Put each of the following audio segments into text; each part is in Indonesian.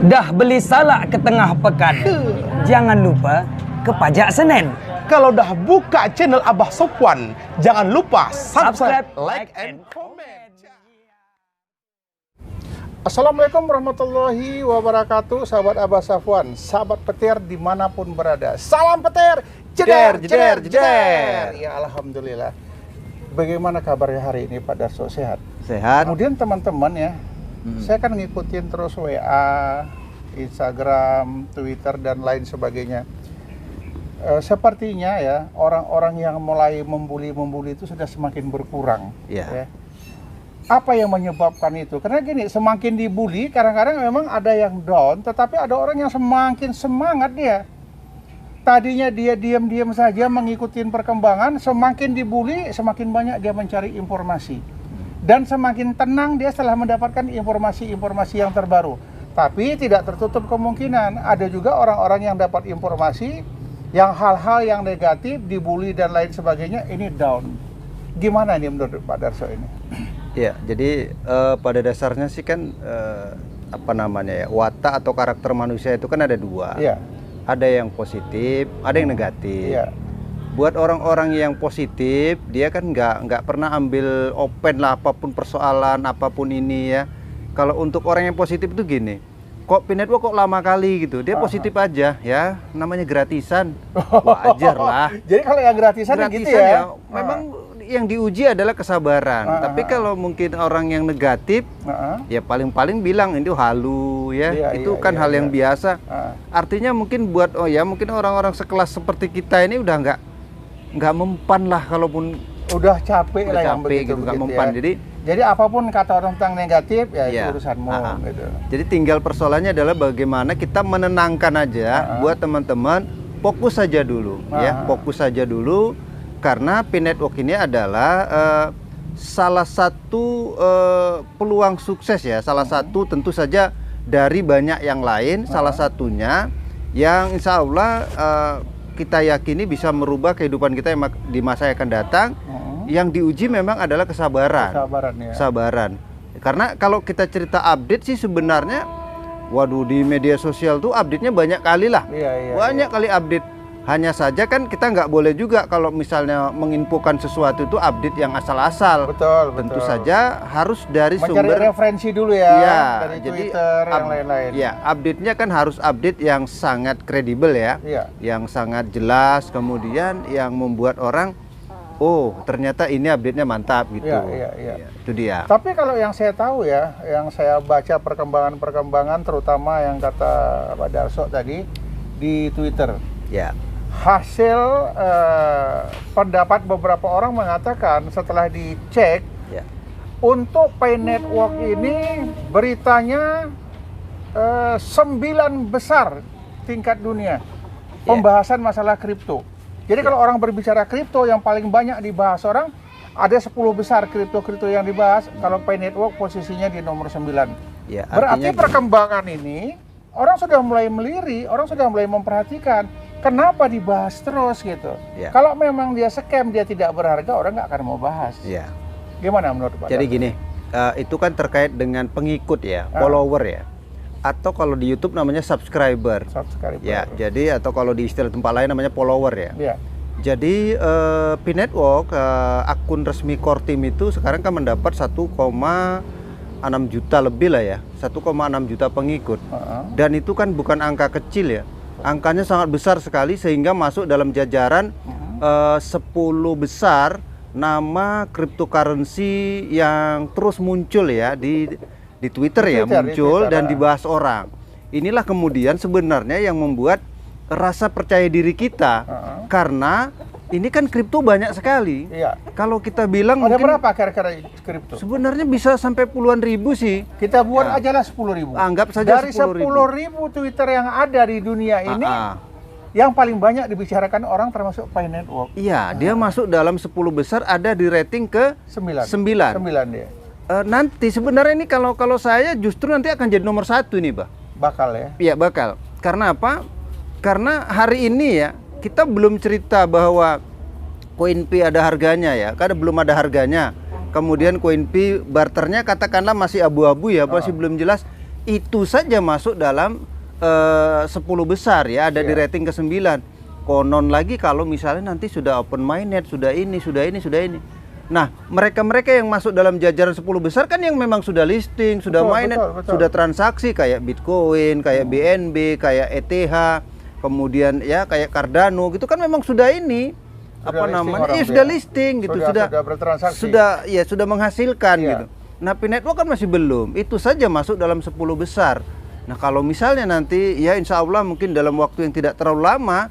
Dah beli salak ke tengah pekan, jangan lupa ke Pajak Senen. Kalau dah buka channel Abah Sofwan, jangan lupa subscribe, like, and comment. Assalamualaikum warahmatullahi wabarakatuh, sahabat Abah Sofwan, sahabat petir dimanapun berada. Salam petir, jeder, jeder, jeder. Ya alhamdulillah. Bagaimana kabarnya hari ini Pak Darso? Sehat? Sehat. Kemudian teman-teman ya, saya kan ngikutin terus WA, Instagram, Twitter dan lain sebagainya. Sepertinya ya orang-orang yang mulai membuli itu sudah semakin berkurang. Ya. Apa yang menyebabkan itu? Karena gini, semakin dibully kadang-kadang memang ada yang down, tetapi ada orang yang semakin semangat dia. Tadinya dia diam-diam saja mengikuti perkembangan, semakin dibully semakin banyak dia mencari informasi. Dan semakin tenang dia setelah mendapatkan informasi-informasi yang terbaru. Tapi tidak tertutup kemungkinan ada juga orang-orang yang dapat informasi yang hal-hal yang negatif, dibully dan lain sebagainya, ini down. Gimana ini menurut Pak Darso ini? Ya, jadi pada dasarnya sih kan watak atau karakter manusia itu kan ada dua. Ya. Ada yang positif, ada yang negatif. Ya. Buat orang-orang yang positif, dia kan nggak pernah ambil open lah apapun persoalan, apapun ini ya. Kalau untuk orang yang positif itu gini, kok P-Network kok lama kali gitu, dia positif aja ya, namanya gratisan, wajar lah. Jadi kalau yang gratisan gitu ya? Memang yang diuji adalah kesabaran. Tapi kalau mungkin orang yang negatif, ya paling-paling bilang itu halu ya, itu kan hal yang biasa. Artinya mungkin buat mungkin orang-orang sekelas seperti kita ini udah nggak mempan lah, kalaupun udah capek lah yang begitu, nggak mempan. Ya. Jadi apapun kata orang tentang negatif ya itu urusanmu gitu. Jadi tinggal persoalannya adalah bagaimana kita menenangkan aja buat teman-teman, fokus saja dulu ya, fokus saja dulu. Karena P-Network ini adalah salah satu peluang sukses ya, salah satu tentu saja dari banyak yang lain, salah satunya yang insya Allah kita yakini bisa merubah kehidupan kita di masa yang akan datang. Yang diuji memang adalah kesabaran. Kesabaran. Karena kalau kita cerita update sih sebenarnya, waduh, di media sosial tuh update-nya banyak kali lah, banyak kali update. Hanya saja kan kita nggak boleh juga kalau misalnya menginfokan sesuatu itu update yang asal-asal. Betul. Tentu saja harus dari mencari sumber referensi dulu ya, dari jadi, Twitter yang lain-lain. Ya, update-nya kan harus update yang sangat kredibel ya, yang sangat jelas, kemudian yang membuat orang, oh ternyata ini update-nya mantap gitu. Iya. Itu dia. Tapi kalau yang saya tahu ya, yang saya baca perkembangan terutama yang kata Pak Darso tadi di Twitter. Ya. Hasil pendapat beberapa orang mengatakan setelah dicek untuk P-Network ini beritanya 9 besar tingkat dunia pembahasan masalah kripto. Jadi kalau orang berbicara kripto yang paling banyak dibahas orang, ada 10 besar kripto yang dibahas. Kalau P-Network posisinya di nomor 9. Berarti perkembangan ini orang sudah mulai meliri, orang sudah mulai memperhatikan. Kenapa dibahas terus gitu? Kalau memang dia scam, dia tidak berharga, orang nggak akan mau bahas. Gimana menurut Pak? Jadi gini, itu kan terkait dengan pengikut ya, follower ya, atau kalau di YouTube namanya subscriber. Ya, jadi atau kalau di istilah tempat lain namanya follower ya. Jadi P-Network, akun resmi Core Team itu sekarang kan mendapat 1,6 juta lebih lah ya, 1,6 juta pengikut. Dan itu kan bukan angka kecil ya. Angkanya sangat besar sekali sehingga masuk dalam jajaran 10 besar nama cryptocurrency yang terus muncul ya di Twitter ya, muncul dan dibahas orang. Inilah kemudian sebenarnya yang membuat rasa percaya diri kita, karena ini kan kripto banyak sekali. Kalau kita bilang ada mungkin berapa kira-kira kripto? Sebenarnya bisa sampai puluhan ribu sih. Kita buat aja lah 10.000. Anggap saja dari 10.000 Twitter yang ada di dunia ini, yang paling banyak dibicarakan orang termasuk P-Network. Iya, dia masuk dalam 10 besar, ada di rating ke 9 dia. Nanti sebenarnya ini kalau saya justru nanti akan jadi nomor 1 nih, Bah. Bakal ya? Iya, bakal. Karena apa? Karena hari ini ya, kita belum cerita bahwa CoinP ada harganya ya, karena belum ada harganya. Kemudian CoinP barternya katakanlah masih abu-abu ya, masih belum jelas. itu saja masuk dalam 10 besar ya, ada di rating ke-9. Konon lagi kalau misalnya nanti sudah open mainnet, sudah ini. Nah, mereka-mereka yang masuk dalam jajaran 10 besar kan yang memang sudah listing, sudah mainnet, sudah transaksi kayak Bitcoin, kayak BNB, kayak ETH, kemudian ya kayak Cardano gitu kan memang sudah ini sudah listing gitu, sudah bertransaksi. Sudah menghasilkan gitu. Nah, P-Network kan masih belum. Itu saja masuk dalam 10 besar. Nah, kalau misalnya nanti ya insya Allah mungkin dalam waktu yang tidak terlalu lama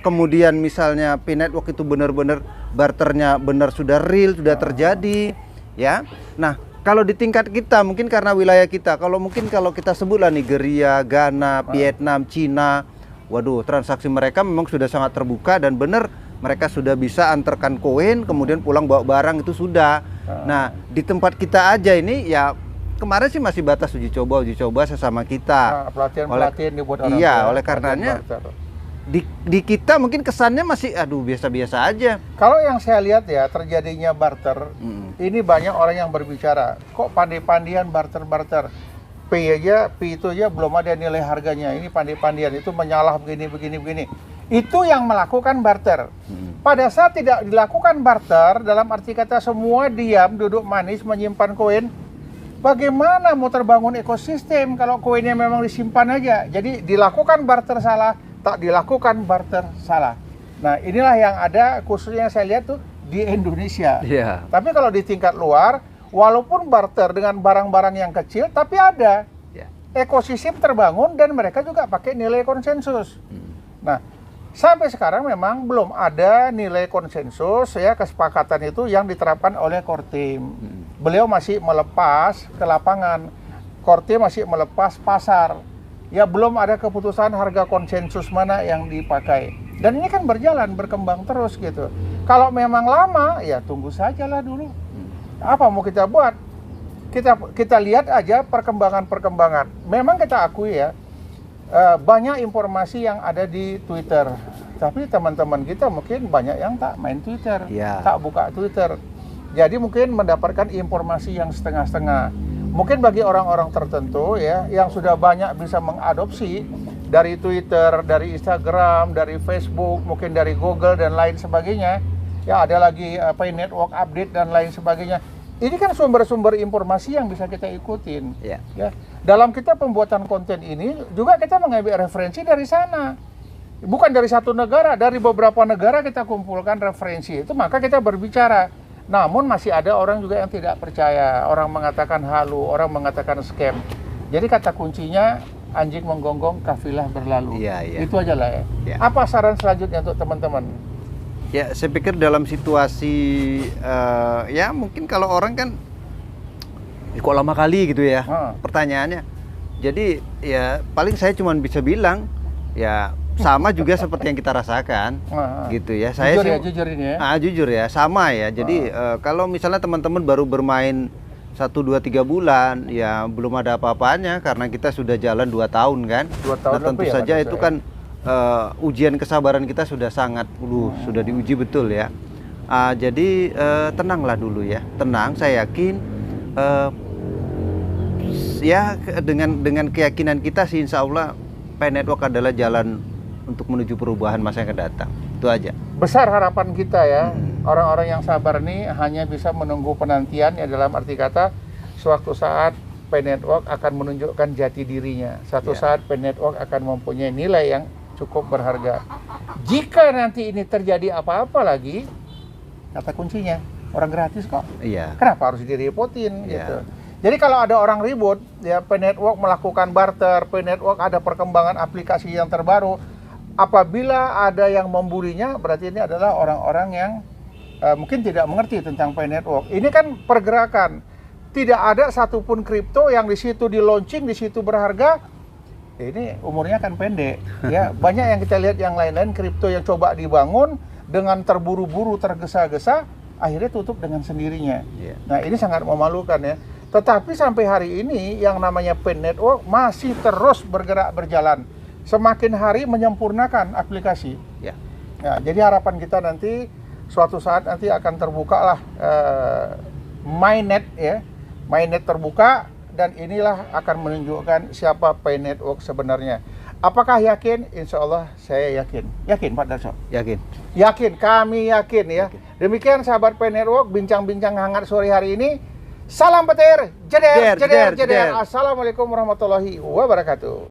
kemudian misalnya P-Network itu benar-benar barternya benar sudah real, sudah terjadi ya. Nah, kalau di tingkat kita mungkin karena wilayah kita, kalau kita sebutlah Nigeria, Ghana, Vietnam, Cina, waduh, transaksi mereka memang sudah sangat terbuka dan benar mereka sudah bisa antarkan koin kemudian pulang bawa barang itu sudah. Nah, di tempat kita aja ini ya kemarin sih masih batas uji coba sesama kita. Pelatihan dibuat orang. Iya, oleh karenanya di kita mungkin kesannya masih biasa-biasa aja. Kalau yang saya lihat ya terjadinya barter, ini banyak orang yang berbicara, kok pandai-pandian barter. P itu aja belum ada nilai harganya. Ini pandai-pandian, itu menyalah begini. Itu yang melakukan barter. Pada saat tidak dilakukan barter, dalam arti kata semua diam, duduk manis, menyimpan koin, bagaimana mau terbangun ekosistem kalau koinnya memang disimpan aja? Jadi dilakukan barter salah, tak dilakukan barter salah. Nah, inilah yang ada khususnya saya lihat tuh di Indonesia. Tapi kalau di tingkat luar, walaupun barter dengan barang-barang yang kecil, tapi ada ekosistem terbangun dan mereka juga pakai nilai konsensus. Nah, sampai sekarang memang belum ada nilai konsensus ya, kesepakatan itu yang diterapkan oleh Kortim. Beliau masih melepas ke lapangan, Kortim masih melepas pasar. Ya belum ada keputusan harga konsensus mana yang dipakai. Dan ini kan berjalan, berkembang terus gitu. Kalau memang lama, ya tunggu sajalah dulu. Apa mau kita buat? Kita lihat aja perkembangan. Memang kita akui ya, banyak informasi yang ada di Twitter. Tapi teman-teman kita mungkin banyak yang tak main Twitter, tak buka Twitter. Jadi mungkin mendapatkan informasi yang setengah-setengah. Mungkin bagi orang-orang tertentu ya yang sudah banyak bisa mengadopsi dari Twitter, dari Instagram, dari Facebook, mungkin dari Google dan lain sebagainya. Ya ada lagi P-Network update dan lain sebagainya. Ini kan sumber-sumber informasi yang bisa kita ikutin. Ya. Dalam kita pembuatan konten ini juga kita mengambil referensi dari sana. Bukan dari satu negara, dari beberapa negara kita kumpulkan referensi itu, maka kita berbicara. Namun masih ada orang juga yang tidak percaya, orang mengatakan halu, orang mengatakan scam. Jadi kata kuncinya anjing menggonggong, kafilah berlalu. Itu aja lah ya. Apa saran selanjutnya untuk teman-teman? Ya, saya pikir dalam situasi ya mungkin kalau orang kan kok lama kali gitu ya pertanyaannya. Jadi ya paling saya cuma bisa bilang ya sama juga seperti yang kita rasakan gitu ya. Saya jujur ini ya. Jujur ya, sama ya. Jadi kalau misalnya teman-teman baru bermain 1, 2, 3 bulan ya belum ada apa-apanya karena kita sudah jalan 2 tahun kan. 2 tahun nah, tentu saja itu kan ujian kesabaran kita sudah sangat sudah diuji betul ya. Jadi tenanglah dulu ya. Tenang, saya yakin ya dengan keyakinan kita sih insya Allah P-Network adalah jalan untuk menuju perubahan masa yang akan datang. Itu aja. Besar harapan kita ya. Orang-orang yang sabar ini hanya bisa menunggu penantian ya, dalam arti kata suatu saat P-Network akan menunjukkan jati dirinya. Suatu saat P-Network akan mempunyai nilai yang cukup berharga. Jika nanti ini terjadi apa-apa lagi, kata kuncinya orang gratis kok. Kenapa harus direpotin gitu. Jadi kalau ada orang ribut, ya P-Network melakukan barter, P-Network ada perkembangan aplikasi yang terbaru. Apabila ada yang membulinya, berarti ini adalah orang-orang yang mungkin tidak mengerti tentang P-Network. Ini kan pergerakan. Tidak ada satupun kripto yang di situ di launching, di situ berharga. Ini umurnya kan pendek. Ya, banyak yang kita lihat yang lain-lain kripto yang coba dibangun dengan terburu-buru, tergesa-gesa, akhirnya tutup dengan sendirinya. Nah, ini sangat memalukan ya. Tetapi sampai hari ini yang namanya P-Network masih terus bergerak berjalan. Semakin hari menyempurnakan aplikasi. Ya, jadi harapan kita nanti suatu saat nanti akan terbuka lah mainnet ya, mainnet terbuka dan inilah akan menunjukkan siapa Pay Network sebenarnya. Apakah yakin? Insya Allah saya yakin. Yakin Pak Darso? Yakin. Yakin, kami yakin ya. Demikian sahabat Pay Network, bincang-bincang hangat sore hari ini. Salam petir, jeder. Assalamualaikum warahmatullahi wabarakatuh.